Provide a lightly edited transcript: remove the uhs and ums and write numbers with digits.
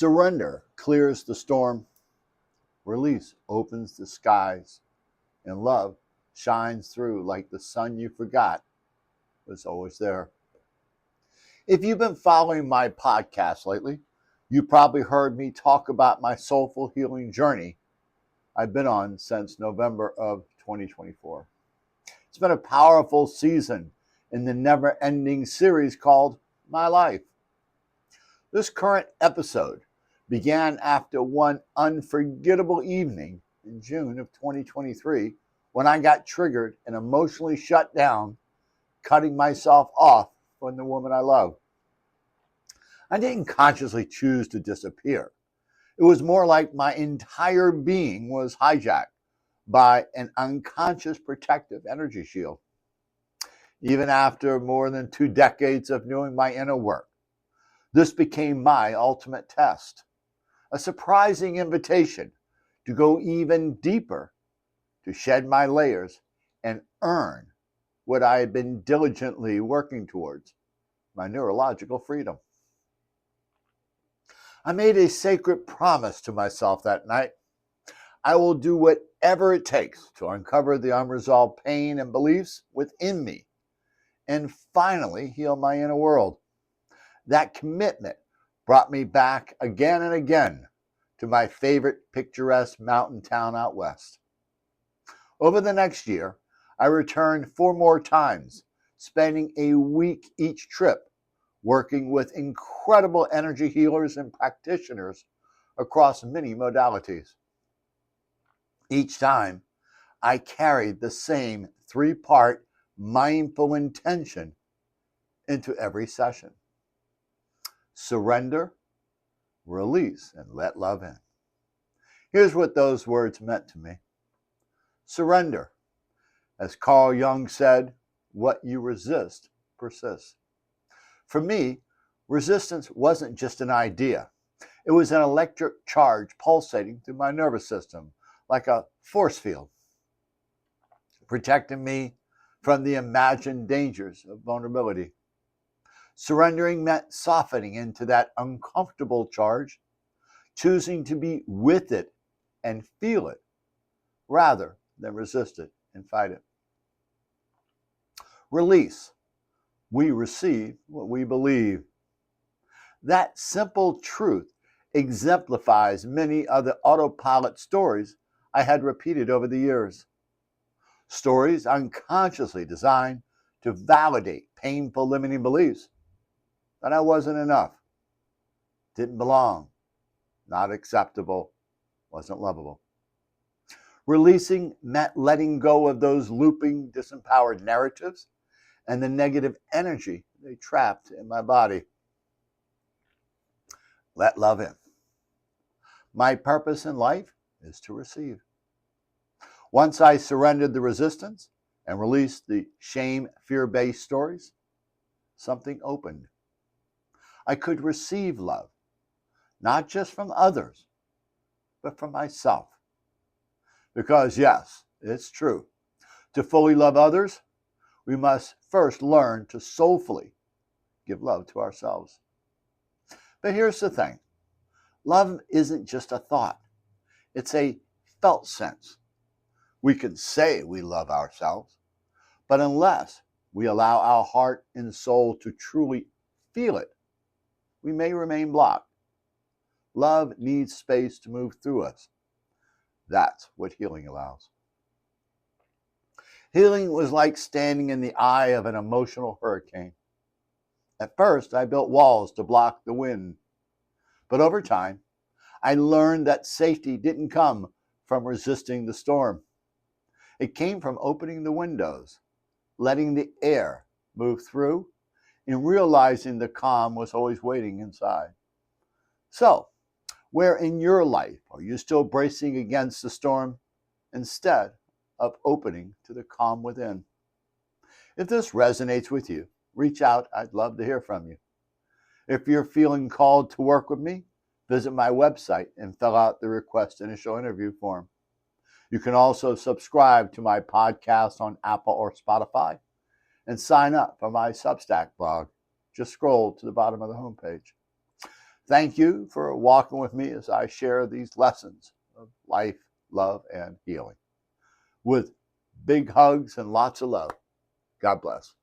Surrender clears the storm. Release opens the skies. And love shines through like the sun you forgot was always there. If you've been following my podcast lately, you probably heard me talk about my soulful healing journey I've been on since November of 2024. It's been a powerful season in the never-ending series called My Life. This current episode began after one unforgettable evening in June of 2023 when I got triggered and emotionally shut down, cutting myself off from the woman I love. I didn't consciously choose to disappear. It was more like my entire being was hijacked by an unconscious protective energy shield. Even after more than 2 decades of knowing my inner work, this became my ultimate test, a surprising invitation to go even deeper, to shed my layers and earn what I had been diligently working towards, my neurological freedom. I made a sacred promise to myself that night. I will do whatever it takes to uncover the unresolved pain and beliefs within me and finally heal my inner world. That commitment brought me back again and again to my favorite picturesque mountain town out west. Over the next year, I returned 4 more times, spending a week each trip, working with incredible energy healers and practitioners across many modalities. Each time, I carried the same 3-part mindful intention into every session. Surrender, release, and let love in. Here's what those words meant to me. Surrender. As Carl Jung said, what you resist persists. For me, resistance wasn't just an idea. It was an electric charge pulsating through my nervous system like a force field, protecting me from the imagined dangers of vulnerability. Surrendering meant softening into that uncomfortable charge, choosing to be with it and feel it rather than resist it and fight it. Release. We receive what we believe. That simple truth exemplifies many of the autopilot stories I had repeated over the years. Stories unconsciously designed to validate painful limiting beliefs that I wasn't enough, didn't belong, not acceptable, wasn't lovable. Releasing meant letting go of those looping, disempowered narratives and the negative energy they trapped in my body. Let love in. My purpose in life is to receive. Once I surrendered the resistance and released the shame, fear-based stories, something opened. I could receive love, not just from others, but from myself. Because yes, it's true. To fully love others, we must first learn to soulfully give love to ourselves. But here's the thing. Love isn't just a thought. It's a felt sense. We can say we love ourselves, but unless we allow our heart and soul to truly feel it, we may remain blocked. Love needs space to move through us. That's what healing allows. Healing was like standing in the eye of an emotional hurricane. At first, I built walls to block the wind. But over time, I learned that safety didn't come from resisting the storm. It came from opening the windows, letting the air move through, and realizing the calm was always waiting inside. So, where in your life are you still bracing against the storm instead of opening to the calm within? If this resonates with you, reach out. I'd love to hear from you. If you're feeling called to work with me, visit my website and fill out the request initial interview form. You can also subscribe to my podcast on Apple or Spotify and sign up for my Substack blog. Just scroll to the bottom of the homepage. Thank you for walking with me as I share these lessons of life, love, and healing. With big hugs and lots of love. God bless.